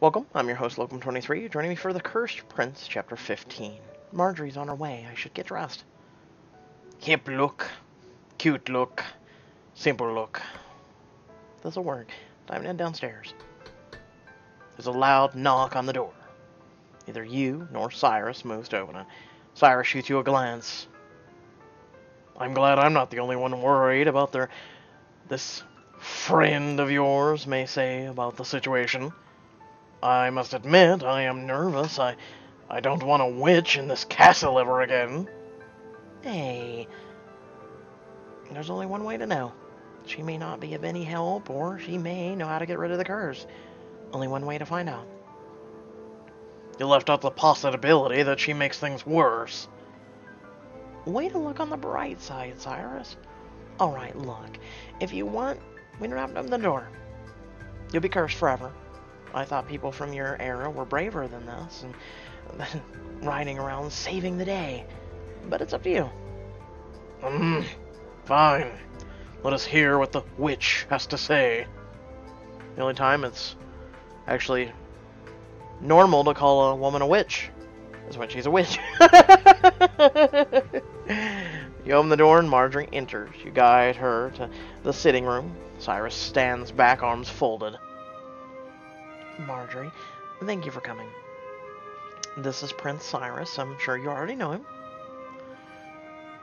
Welcome, I'm your host, Locum23. Joining me for The Cursed Prince, Chapter 15. Marjorie's on her way. I should get dressed. Hip look, cute look, simple look. This'll work. Time to head downstairs. There's a loud knock on the door. Neither you nor Cyrus moves to open it. Cyrus shoots you a glance. I'm glad I'm not the only one worried about this friend of yours may say about the situation. I must admit, I am nervous. I don't want a witch in this castle ever again. Hey, there's only one way to know. She may not be of any help, or she may know how to get rid of the curse. Only one way to find out. You left out the possibility that she makes things worse. Way to look on the bright side, Cyrus. Alright, look. If you want, we don't have to open the door. You'll be cursed forever. I thought people from your era were braver than this, and riding around saving the day. But it's up to you. Fine. Let us hear what the witch has to say. The only time it's actually normal to call a woman a witch is when she's a witch. You open the door and Marjorie enters. You guide her to the sitting room. Cyrus stands back, arms folded. Marjorie, thank you for coming. This is Prince Cyrus. I'm sure you already know him.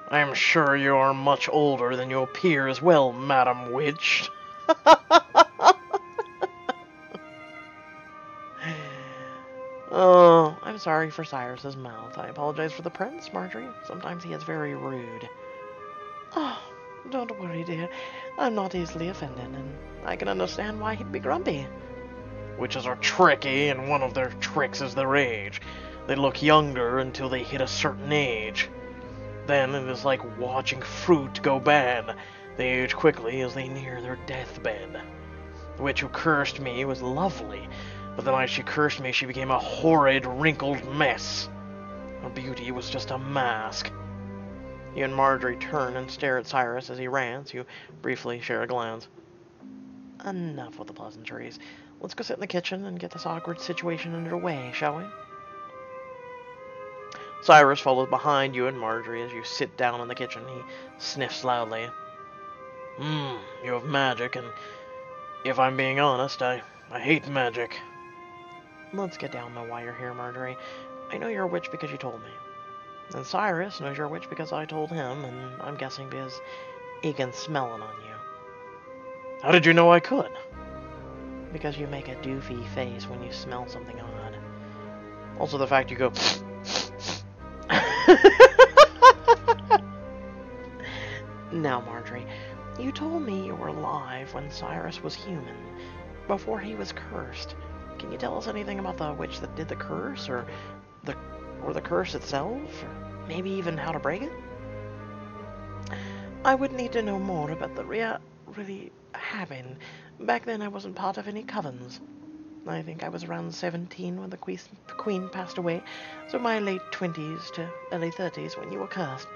I am sure you are much older than you appear as well, Madam Witch. Oh, I'm sorry for Cyrus's mouth. I apologize for the prince, Marjorie. Sometimes he is very rude. Oh, don't worry, dear. I'm not easily offended, and I can understand why he'd be grumpy. Witches are tricky, and one of their tricks is their age. They look younger until they hit a certain age. Then it is like watching fruit go bad. They age quickly as they near their deathbed. The witch who cursed me was lovely, but the night she cursed me, she became a horrid, wrinkled mess. Her beauty was just a mask. You and Marjorie turn and stare at Cyrus as he rants. You briefly share a glance. Enough with the pleasantries. Let's go sit in the kitchen and get this awkward situation underway, shall we? Cyrus follows behind you and Marjorie as you sit down in the kitchen. He sniffs loudly. You have magic, and if I'm being honest, I hate magic. Let's get down to why you're here, Marjorie. I know you're a witch because you told me. And Cyrus knows you're a witch because I told him, and I'm guessing because he can smell it on you. How did you know I could? Because you make a doofy face when you smell something odd. Also the fact you go... Now, Marjorie, you told me you were alive when Cyrus was human, before he was cursed. Can you tell us anything about the witch that did the curse, or the curse itself, or maybe even how to break it? I would need to know more about the really happened. Back then I wasn't part of any covens. I think I was around 17 when the queen passed away, so my late 20s to early 30s when you were cursed.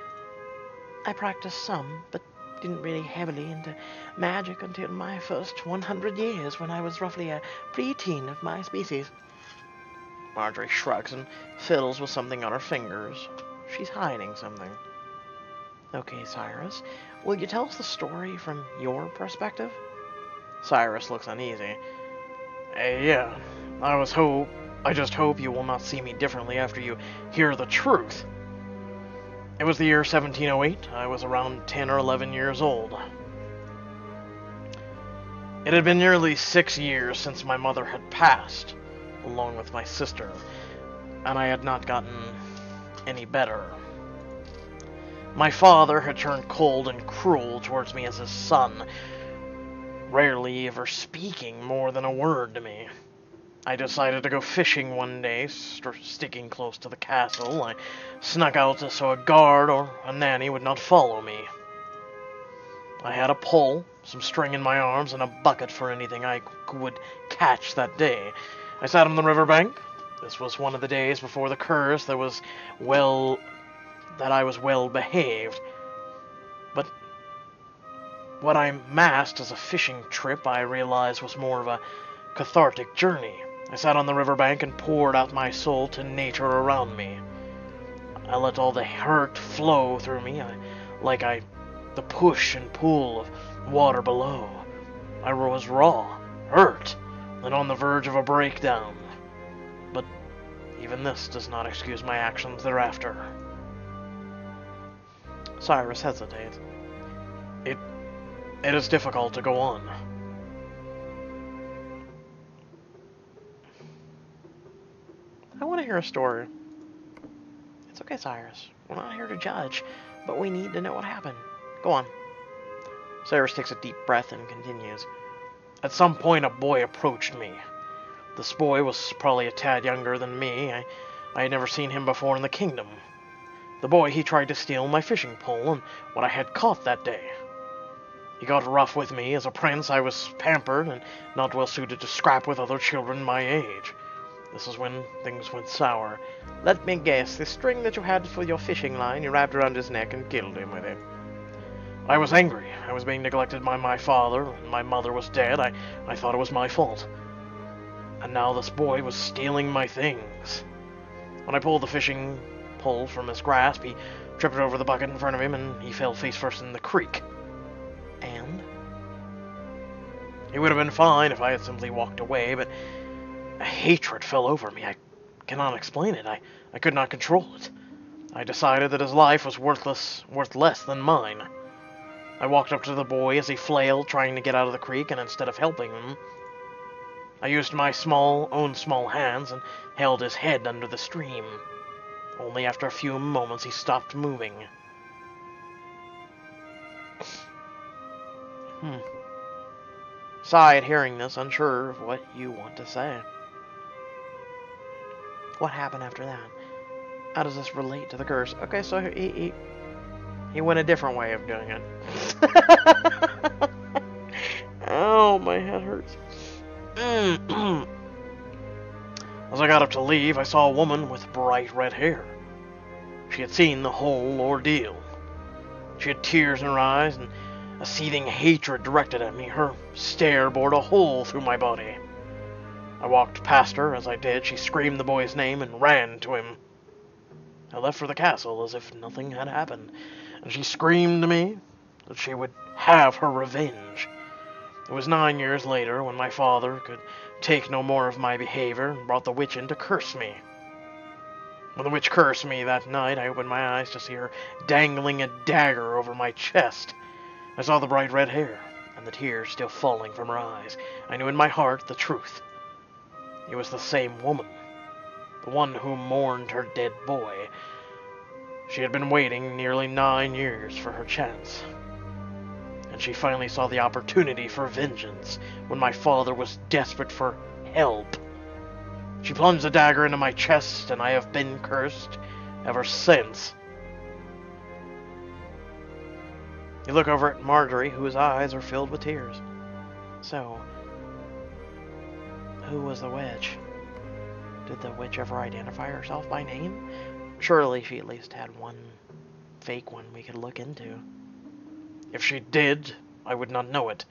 I practiced some, but didn't really heavily into magic until my first 100 years when I was roughly a preteen of my species. Marjorie shrugs and fiddles with something on her fingers. She's hiding something. Okay, Cyrus, will you tell us the story from your perspective? Cyrus looks uneasy. Yeah, I just hope you will not see me differently after you hear the truth. It was the year 1708. I was around 10 or 11 years old. It had been nearly 6 years since my mother had passed, along with my sister, and I had not gotten any better. My father had turned cold and cruel towards me as his son, rarely ever speaking more than a word to me. I decided to go fishing one day, sticking close to the castle. I snuck out so a guard or a nanny would not follow me. I had a pole, some string in my arms, and a bucket for anything I would catch that day. I sat on the riverbank. This was one of the days before the curse that I was well behaved. But what I masked as a fishing trip, I realized was more of a cathartic journey. I sat on the riverbank and poured out my soul to nature around me. I let all the hurt flow through me, the push and pull of water below. I was raw, hurt, and on the verge of a breakdown. But even this does not excuse my actions thereafter. Cyrus hesitates. It is difficult to go on. I want to hear a story. It's okay, Cyrus. We're not here to judge, but we need to know what happened. Go on. Cyrus takes a deep breath and continues. At some point, a boy approached me. This boy was probably a tad younger than me. I had never seen him before in the kingdom. The boy, he tried to steal my fishing pole and what I had caught that day. He got rough with me. As a prince, I was pampered and not well suited to scrap with other children my age. This is when things went sour. Let me guess, the string that you had for your fishing line, you wrapped around his neck and killed him with it. I was angry. I was being neglected by my father. My mother was dead. I thought it was my fault. And now this boy was stealing my things. When I pulled the fishing pole from his grasp, he tripped over the bucket in front of him and he fell face first in the creek. And? He would have been fine if I had simply walked away, but a hatred fell over me. I cannot explain it. I could not control it. I decided that his life was worth less than mine. I walked up to the boy as he flailed, trying to get out of the creek, and instead of helping him, I used my own small hands and held his head under the stream. Only after a few moments he stopped moving. Sigh at hearing this, unsure of what you want to say. What happened after that? How does this relate to the curse? Okay, so he went a different way of doing it. Oh, my head hurts. As I got up to leave, I saw a woman with bright red hair. She had seen the whole ordeal. She had tears in her eyes and a seething hatred directed at me. Her stare bored a hole through my body. I walked past her. As I did, she screamed the boy's name and ran to him. I left for the castle as if nothing had happened, and she screamed to me that she would have her revenge. It was 9 years later when my father could take no more of my behavior and brought the witch in to curse me. When the witch cursed me that night, I opened my eyes to see her dangling a dagger over my chest. I saw the bright red hair and the tears still falling from her eyes. I knew in my heart the truth. It was the same woman, the one who mourned her dead boy. She had been waiting nearly 9 years for her chance. And she finally saw the opportunity for vengeance when my father was desperate for help. She plunged the dagger into my chest, and I have been cursed ever since. You look over at Marjorie, whose eyes are filled with tears. So, who was the witch? Did the witch ever identify herself by name? Surely she at least had one fake one we could look into. If she did, I would not know it.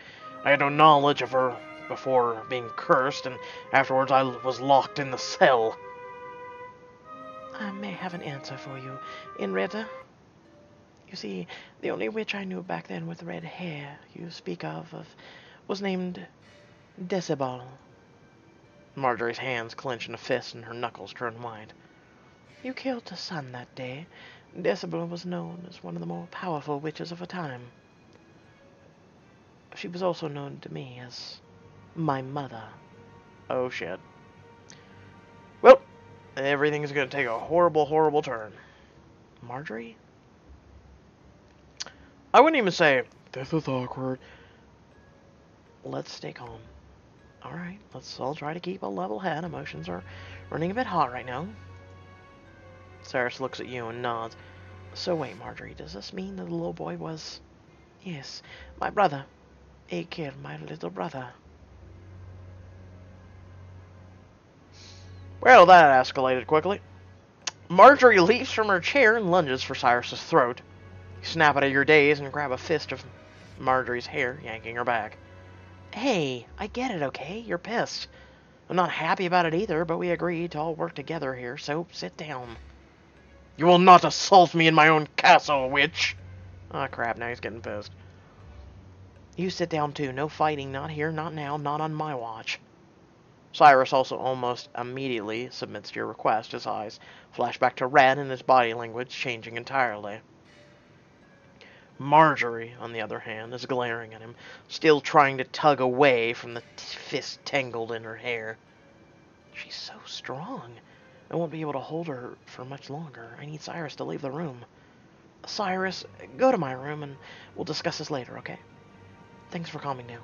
I had no knowledge of her before being cursed, and afterwards I was locked in the cell. I may have an answer for you, Inretta. You see, the only witch I knew back then with red hair you speak of was named Decibel. Marjorie's hands clenched in a fist and her knuckles turned white. You killed her son that day. Decibel was known as one of the more powerful witches of her time. She was also known to me as my mother. Oh, shit. Well, everything's going to take a horrible, horrible turn. Marjorie? I wouldn't even say, this is awkward. Let's stay calm. Alright, let's all try to keep a level head. Emotions are running a bit hot right now. Cyrus looks at you and nods. So wait, Marjorie, does this mean that the little boy was... Yes, my brother. He killed my little brother. Well, that escalated quickly. Marjorie leaps from her chair and lunges for Cyrus's throat. You snap out of your daze and grab a fist of Marjorie's hair, yanking her back. Hey, I get it, okay? You're pissed. I'm not happy about it either, but we agreed to all work together here, so sit down. You will not assault me in my own castle, witch! Ah, crap, now he's getting pissed. You sit down too. No fighting, not here, not now, not on my watch. Cyrus also almost immediately submits to your request. His eyes flash back to red and his body language changing entirely. Marjorie, on the other hand, is glaring at him, still trying to tug away from the fist tangled in her hair. She's so strong. I won't be able to hold her for much longer. I need Cyrus to leave the room. Cyrus, go to my room and we'll discuss this later, okay? Thanks for calming down.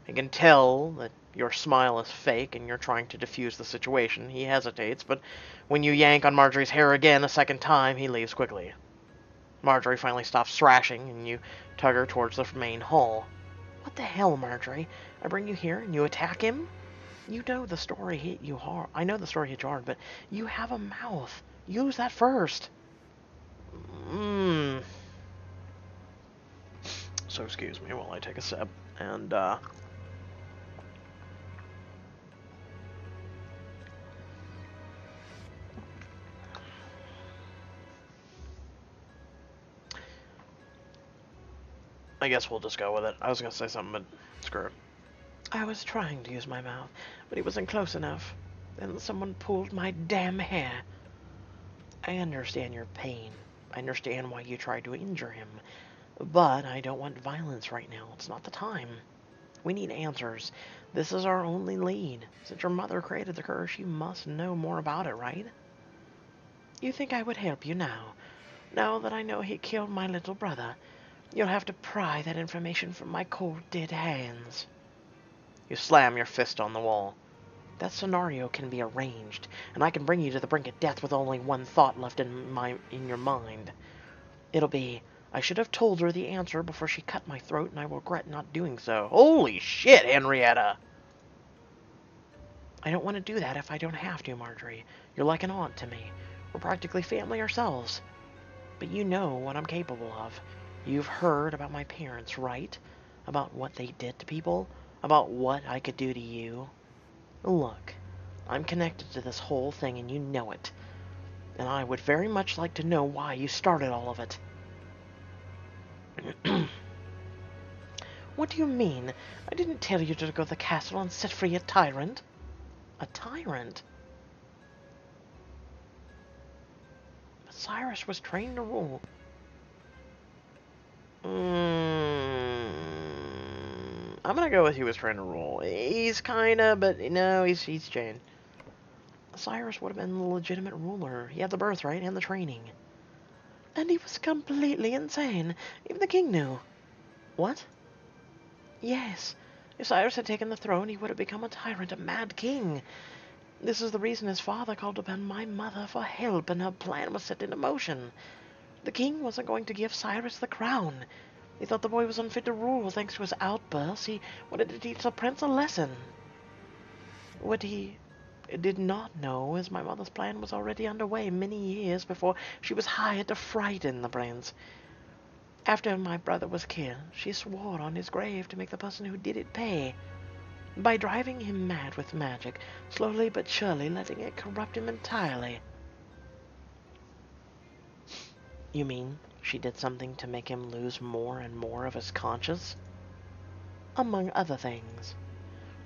I can tell that your smile is fake and you're trying to defuse the situation. He hesitates, but when you yank on Marjorie's hair again a second time, he leaves quickly. Marjorie finally stops thrashing, and you tug her towards the main hall. What the hell, Marjorie? I bring you here, and you attack him? You know the story hit you hard. I know the story hit you hard, but you have a mouth. Use that first. So excuse me while I take a sip, and, I guess we'll just go with it. I was gonna say something, but screw it. I was trying to use my mouth, but he wasn't close enough. Then someone pulled my damn hair. I understand your pain. I understand why you tried to injure him. But I don't want violence right now. It's not the time. We need answers. This is our only lead. Since your mother created the curse, you must know more about it, right? You think I would help you now? Now that I know he killed my little brother, you'll have to pry that information from my cold, dead hands. You slam your fist on the wall. That scenario can be arranged, and I can bring you to the brink of death with only one thought left in your mind. It'll be, I should have told her the answer before she cut my throat, and I will regret not doing so. Holy shit, Henrietta! I don't want to do that if I don't have to, Marjorie. You're like an aunt to me. We're practically family ourselves. But you know what I'm capable of. You've heard about my parents, right? About what they did to people? About what I could do to you? Look, I'm connected to this whole thing and you know it. And I would very much like to know why you started all of it. What do you mean? I didn't tell you to go to the castle and set free a tyrant. A tyrant? But Cyrus was trained to rule. I'm gonna go with he was trying to rule. He's kinda, but no, he's chained. Cyrus would have been the legitimate ruler. He had the birthright and the training. And he was completely insane. Even the king knew. What? Yes. If Cyrus had taken the throne, he would have become a tyrant, a mad king. This is the reason his father called upon my mother for help, and her plan was set into motion. The king wasn't going to give Cyrus the crown. He thought the boy was unfit to rule thanks to his outbursts. He wanted to teach the prince a lesson. What he did not know is my mother's plan was already underway many years before she was hired to frighten the prince. After my brother was killed, she swore on his grave to make the person who did it pay. By driving him mad with magic, slowly but surely letting it corrupt him entirely. You mean she did something to make him lose more and more of his conscience? Among other things.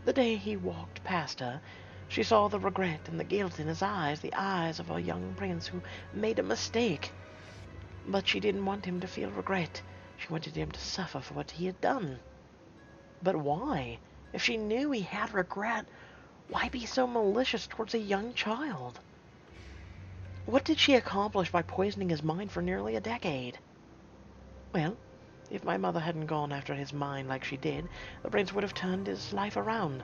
The day he walked past her, she saw the regret and the guilt in his eyes, the eyes of a young prince who made a mistake. But she didn't want him to feel regret. She wanted him to suffer for what he had done. But why? If she knew he had regret, why be so malicious towards a young child? What did she accomplish by poisoning his mind for nearly a decade? Well, if my mother hadn't gone after his mind like she did, the prince would have turned his life around.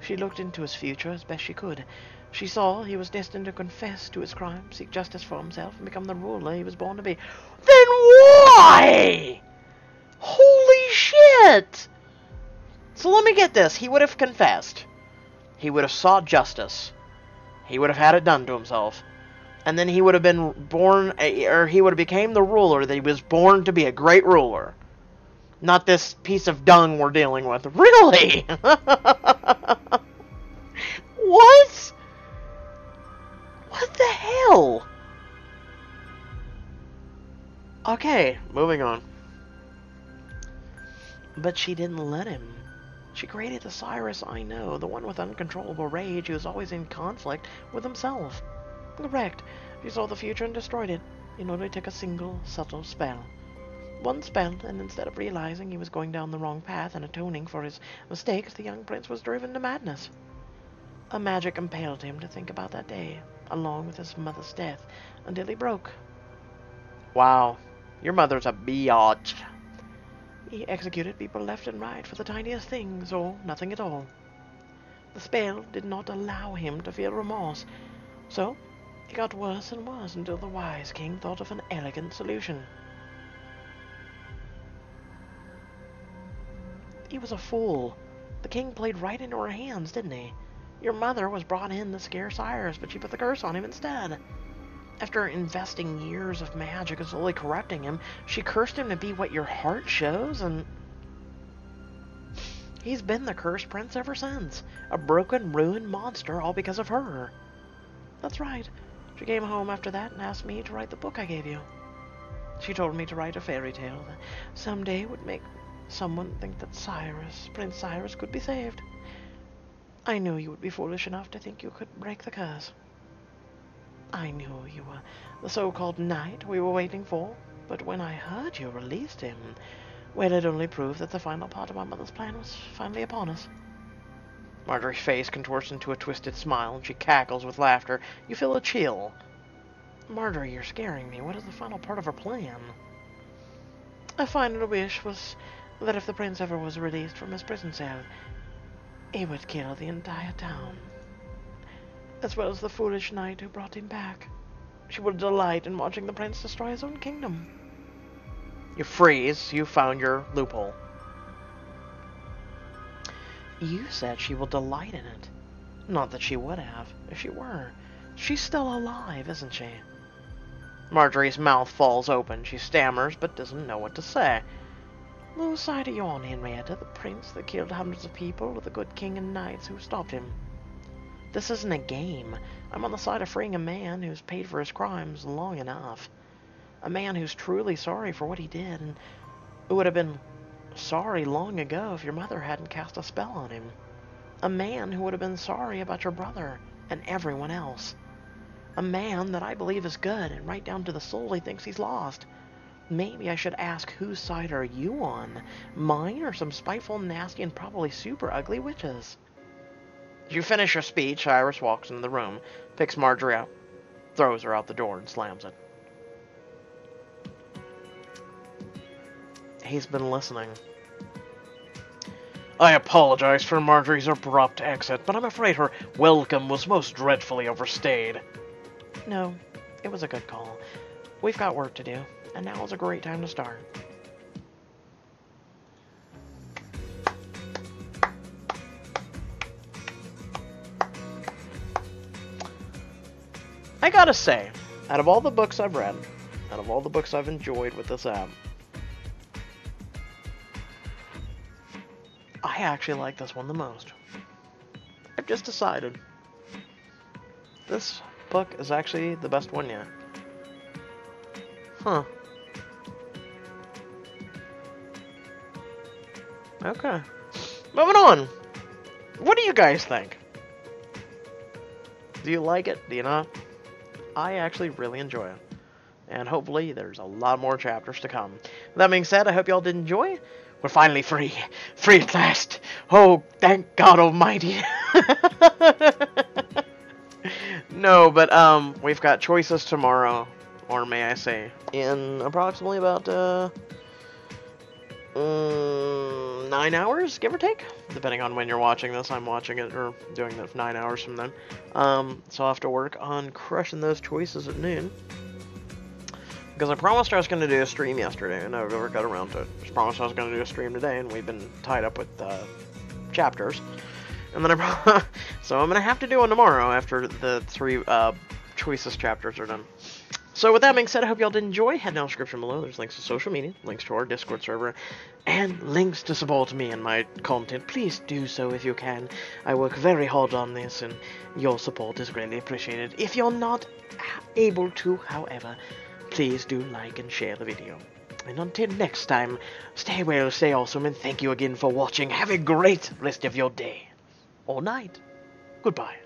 She looked into his future as best she could. She saw he was destined to confess to his crime, seek justice for himself, and become the ruler he was born to be. Then why? Holy shit! So let me get this. He would have confessed. He would have sought justice. He would have had it done to himself. And then he would have been born, or he would have became the ruler that he was born to be, a great ruler. Not this piece of dung we're dealing with. Really? What? What the hell? Okay, moving on. But she didn't let him. She created the Cyrus I know, the one with uncontrollable rage who was always in conflict with himself. Correct. She saw the future and destroyed it. It only took a single, subtle spell. One spell, and instead of realizing he was going down the wrong path and atoning for his mistakes, the young prince was driven to madness. A magic impelled him to think about that day, along with his mother's death, until he broke. Wow. Your mother's a biatch. He executed people left and right for the tiniest things, or nothing at all. The spell did not allow him to feel remorse, so it got worse and worse until the wise king thought of an elegant solution. He was a fool. The king played right into her hands, didn't he? Your mother was brought in to scare Cyrus, but she put the curse on him instead. After investing years of magic and slowly corrupting him, she cursed him to be what your heart shows, and he's been the cursed prince ever since. A broken, ruined monster, all because of her. That's right. She came home after that and asked me to write the book I gave you. She told me to write a fairy tale that someday would make someone think that Prince Cyrus, could be saved. I knew you would be foolish enough to think you could break the curse. I knew you were the so-called knight we were waiting for, but when I heard you released him, well, it only proved that the final part of my mother's plan was finally upon us. Marjorie's face contorts into a twisted smile, and she cackles with laughter. You feel a chill. Marjorie, you're scaring me. What is the final part of her plan? A final wish was that if the prince ever was released from his prison cell, he would kill the entire town, as well as the foolish knight who brought him back. She would delight in watching the prince destroy his own kingdom. You freeze. You found your loophole. You said she will delight in it. Not that she would have, if she were. She's still alive, isn't she? Marjorie's mouth falls open. She stammers, but doesn't know what to say. Whose side are you on, Henrietta? The prince that killed hundreds of people, or the good king and knights who stopped him? This isn't a game. I'm on the side of freeing a man who's paid for his crimes long enough. A man who's truly sorry for what he did, and who would have been sorry long ago if your mother hadn't cast a spell on him. A man who would have been sorry about your brother and everyone else. A man that I believe is good, and right down to the soul he thinks he's lost. Maybe I should ask, whose side are you on? Mine, or some spiteful, nasty, and probably super ugly witches? As you finish your speech, Iris walks into the room, picks Marjorie up, throws her out the door, and slams it. He's been listening. I apologize for Marjorie's abrupt exit, but I'm afraid her welcome was most dreadfully overstayed. No, it was a good call. We've got work to do, and now is a great time to start. I gotta say, out of all the books I've read, out of all the books I've enjoyed with this app, I actually like this one the most. I've just decided. This book is actually the best one yet. Huh. Okay. Moving on. What do you guys think? Do you like it? Do you not? I actually really enjoy it. And hopefully there's a lot more chapters to come. With that being said, I hope y'all did enjoy. We're finally free. Free at last. Oh, thank God almighty. No, but we've got choices tomorrow. Or may I say, in approximately about 9 hours, give or take. Depending on when you're watching this, I'm watching it, or doing it 9 hours from then. So I'll have to work on crushing those choices at noon. Because I promised I was going to do a stream yesterday, and I never got around to it. I promised I was going to do a stream today, and we've been tied up with chapters. And then so I'm going to have to do one tomorrow after the 3 choices chapters are done. So with that being said, I hope y'all did enjoy. Head down in the description below. There's links to social media, links to our Discord server, and links to support me and my content. Please do so if you can. I work very hard on this, and your support is greatly appreciated. If you're not able to, however, please do like and share the video. And until next time, stay well, stay awesome, and thank you again for watching. Have a great rest of your day. Or night. Goodbye.